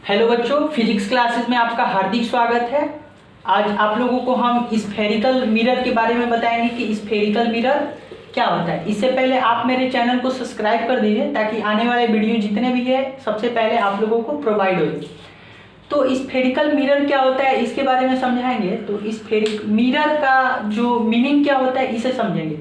Hello बच्चों, physics classes में आपका हार्दिक स्वागत है। आज आप लोगों को हम स्फेरिकल मिरर के बारे में बताएंगे कि स्फेरिकल मिरर क्या होता है। इससे पहले आप मेरे चैनल को सब्सक्राइब कर दीजिए ताकि आने वाले वीडियो जितने भी है सबसे पहले आप लोगों को प्रोवाइड हो जाए। तो स्फेरिकल मिरर क्या होता है इसके बारे में समझाएंगे। तो स्फेरिकल मिरर का जो मीनिंग क्या होता है इसे समझेंगे।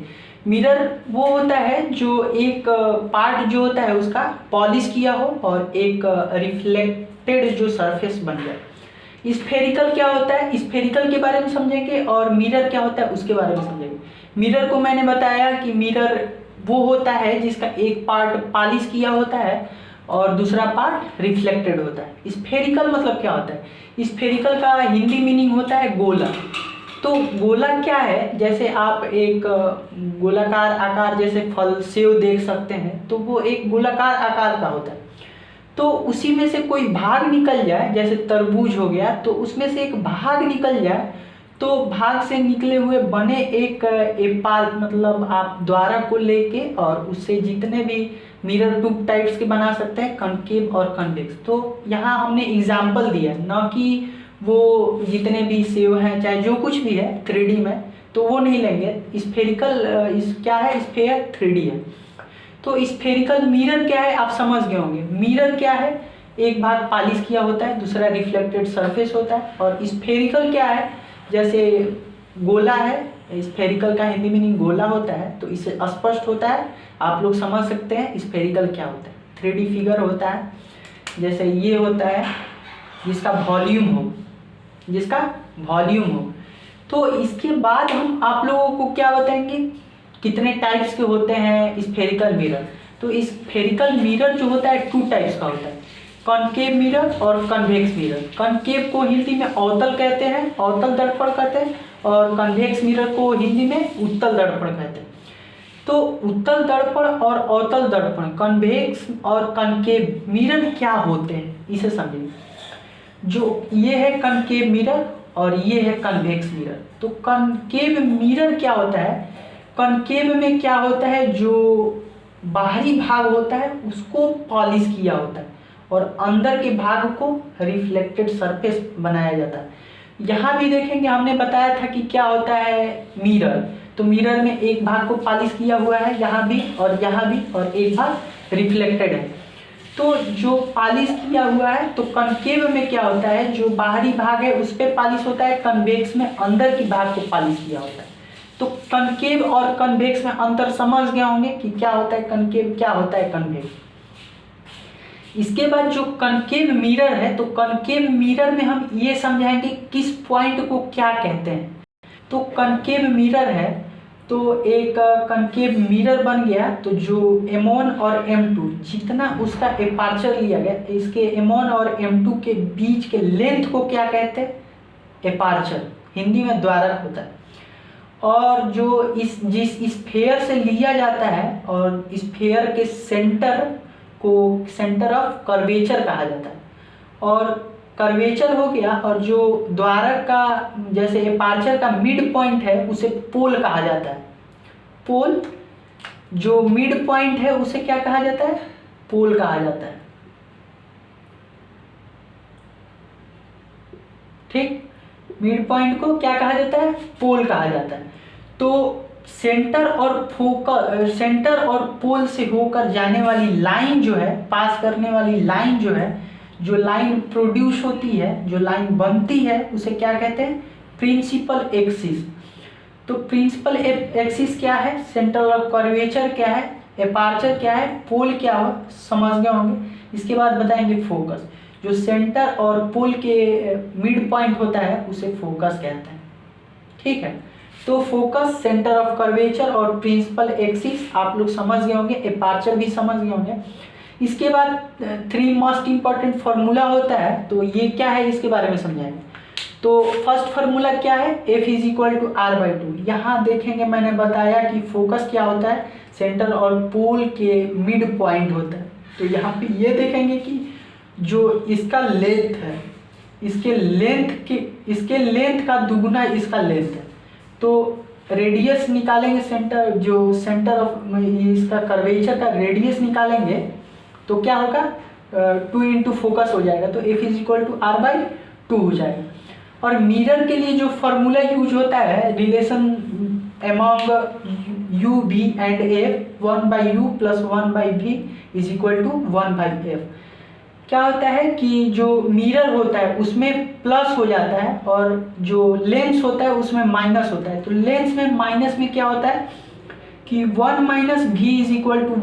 मिरर वो होता है जो एक पार्ट जो होता है उसका पॉलिश किया हो और एक रिफ्लेक्टेड जो सरफेस बन जाए। स्फेरिकल क्या होता है, स्फेरिकल के बारे में समझेंगे और मिरर क्या होता है उसके बारे में समझेंगे। मिरर को मैंने बताया कि मिरर वो होता है जिसका एक पार्ट पॉलिश किया होता है और दूसरा पार्ट रिफ्लेक्टेड होता है। स्फेरिकल मतलब क्या होता है, स्फेरिकल का हिंदी मीनिंग होता है गोला। तो गोला क्या है, जैसे आप एक गोलाकार आकार जैसे फल सेव देख सकते हैं तो वो एक गोलाकार आकार का होता है। तो उसी में से कोई भाग निकल जाए, जैसे तरबूज हो गया तो उसमें से एक भाग निकल जाए तो भाग से निकले हुए बने एक एपाल मतलब आप द्वारा को लेके और उससे जितने भी मिरर ट्यूब टाइप्स के बना सकते हैं, कनकेव और कन्वेक्स। तो यहाँ हमने एग्जाम्पल दिया, न कि वो जितने भी सेव हैं चाहे जो कुछ भी है 3D में, तो वो नहीं लेंगे। स्फेरिकल क्या है, स्फेयर 3D है। तो स्फेरिकल मिरर क्या है आप समझ गए होंगे। मिरर क्या है, एक भाग पॉलिश किया होता है, दूसरा रिफ्लेक्टेड सरफेस होता है। और स्फेरिकल क्या है, जैसे गोला है, स्फेरिकल का हिंदी मीनिंग गोला होता है, तो इससे स्पष्ट होता है, आप लोग समझ सकते हैं स्फेरिकल क्या होता है। 3D फिगर होता है, जैसे ये होता है जिसका वॉल्यूम हो, जिसका वॉल्यूम हो। तो इसके बाद हम आप लोगों को क्या बताएंगे, कितने टाइप्स के होते हैं स्फेरिकल मिरर। तो स्फेरिकल मिरर जो होता है 2 टाइप्स का होता है, कॉनकेव मिरर और कन्वेक्स मिरर। कॉनकेव को हिंदी में अवतल कहते हैं, अवतल दर्पण कहते हैं, और कन्वेक्स मिरर को हिंदी में उत्तल दर्पण कहते हैं। तो उत्तल दर्पण और अवतल दर्पण, कन्वेक्स और कॉनकेव मिरर क्या होते हैं इसे समझिए। जो ये है कनकेव मिरर और ये है कन्वेक्स मिरर। तो कनकेव मिरर क्या होता है, कनकेव में क्या होता है, जो बाहरी भाग होता है उसको पॉलिश किया होता है और अंदर के भाग को रिफ्लेक्टेड सरफेस बनाया जाता है। यहाँ भी देखेंगे हमने बताया था कि क्या होता है मिरर। तो मिरर में एक भाग को पॉलिश किया हुआ है यहाँ भी, और एक भाग रिफ्लेक्टेड है। तो जो पॉलिश किया हुआ है, तो कनकेव में क्या होता है, जो बाहरी भाग है उस पर पॉलिश होता है, कन्वेक्स में अंदर की भाग को पॉलिश किया होता है। तो कनकेव और कन्वेक्स में अंतर समझ गए होंगे कि क्या होता है कनकेव, क्या होता है कन्वेक्स। इसके बाद जो कनकेव मिरर है, तो कनकेव मिरर में हम ये समझाएंगे किस पॉइंट को क्या कहते हैं। तो कनकेव मिरर है, तो एक कनकेव मिरर बन गया, तो जो M1 और M2 जितना उसका एपार्चर लिया गया, इसके M1 और M2 के बीच के लेंथ को क्या कहते हैं, एपार्चर, हिंदी में द्वारक होता है। और जो जिस स्फेयर से लिया जाता है और स्फेयर के सेंटर को सेंटर ऑफ कर्वेचर कहा जाता है। और कर्वेचर हो गया, और जो द्वारक का जैसे एपार्चर का मिड पॉइंट है उसे पोल कहा जाता है। पोल, जो मिड पॉइंट है उसे क्या कहा जाता है, पोल कहा जाता है। ठीक, मिड पॉइंट को क्या कहा जाता है, पोल कहा जाता है। तो सेंटर और पोल से होकर जाने वाली लाइन जो है, पास करने वाली लाइन जो है, जो लाइन प्रोड्यूस होती है, जो लाइन बनती है उसे क्या कहते हैं, प्रिंसिपल एक्सिस। तो प्रिंसिपल एक्सिस क्या है, सेंटर ऑफ कर्वेचर क्या है, एपार्चर क्या है, पोल क्या हो, समझ गए होंगे। इसके बाद बताएंगे फोकस। जो सेंटर और पोल के मिड पॉइंट होता है उसे फोकस कहते हैं। ठीक है, तो फोकस, सेंटर ऑफ कर्वेचर और प्रिंसिपल एक्सिस आप लोग समझ गए होंगे, एपार्चर भी समझ गए होंगे। इसके बाद 3 मोस्ट इंपॉर्टेंट फार्मूला होता है, तो ये क्या है इसके बारे में समझाएंगे। तो फर्स्ट फार्मूला क्या है, F = R/2। यहाँ देखेंगे मैंने बताया कि फोकस क्या होता है, सेंटर और पोल के मिड पॉइंट होता है। तो यहाँ पे ये देखेंगे कि जो इसका लेंथ है, इसके लेंथ का दुगुना इसका लेंथ है। तो रेडियस निकालेंगे, सेंटर ऑफ इसका कर्वेचर का रेडियस निकालेंगे तो क्या होगा, 2 इंटू फोकस हो जाएगा, तो F is equal to R/2 हो जाएगा। और मिरर के लिए जो फार्मूला यूज होता है, relation among U, V and F, 1/U plus 1/V is equal to 1/F। क्या होता है कि जो मिरर होता है उसमें प्लस हो जाता है और जो लेंस होता है उसमें माइनस होता है। तो लेंस में माइनस में क्या होता है कि 1 minus V is equal to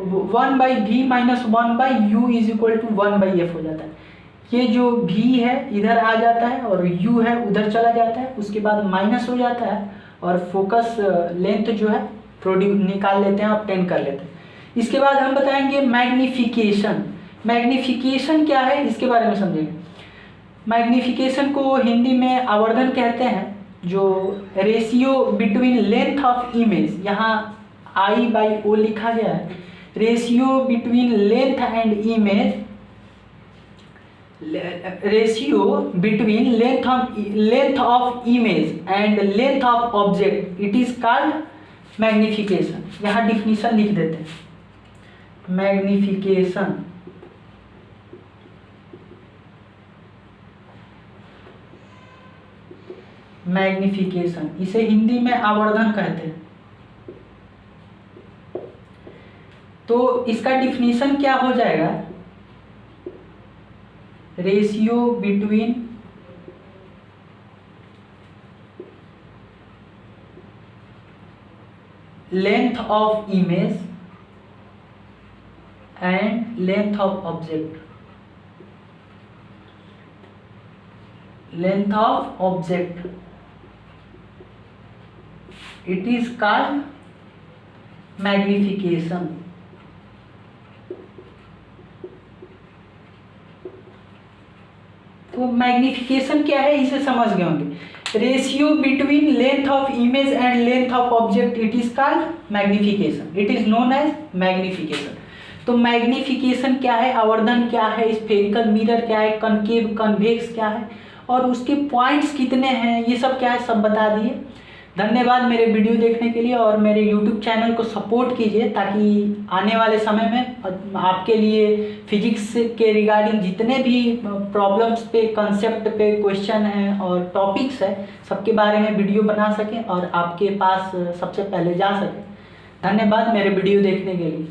1/V minus 1/U is equal to 1/F हो जाता है। ये जो V है इधर आ जाता है और U है उधर चला जाता है, उसके बाद माइनस हो जाता है और फोकस लेंथ जो है प्रोड्यूस निकाल लेते हैं, ऑब्टेन कर लेते हैं। इसके बाद हम बताएंगे मैग्निफिकेशन। मैग्निफिकेशन क्या है इसके बारे में समझेंगे। मैग्निफिकेशन को हिंदी में आवर्धन कहते हैं, जो ratio between length of image, यहाँ I/O लिखा गया है, ratio between length and image, ratio between length of image and length of object, it is called magnification. यहाँ डिफिनीशन लिख देते हैं। मैग्निफिकेशन मैग्निफिकेशन इसे हिंदी में आवर्धन कहते हैं। तो इसका डिफिनीशन क्या हो जाएगा, ratio between length of image and length of object, length of object, it is called magnification. तो मैग्निफिकेशन क्या है इसे समझ गए होंगे। Ratio between length of image and length of object, it is called magnification, it is known as magnification. तो magnification क्या है, आवर्धन क्या है, स्फेरिकल मिरर क्या है, कनकेव कन्वेक्स क्या है और उसके पॉइंट्स कितने हैं, ये सब क्या है सब बता दिए। धन्यवाद मेरे वीडियो देखने के लिए और मेरे YouTube चैनल को सपोर्ट कीजिए ताकि आने वाले समय में आपके लिए फिजिक्स के रिगार्डिंग जितने भी प्रॉब्लम्स पे, कंसेप्ट पे क्वेश्चन हैं और टॉपिक्स है, सबके बारे में वीडियो बना सकें और आपके पास सबसे पहले जा सके। धन्यवाद मेरे वीडियो देखने के लिए।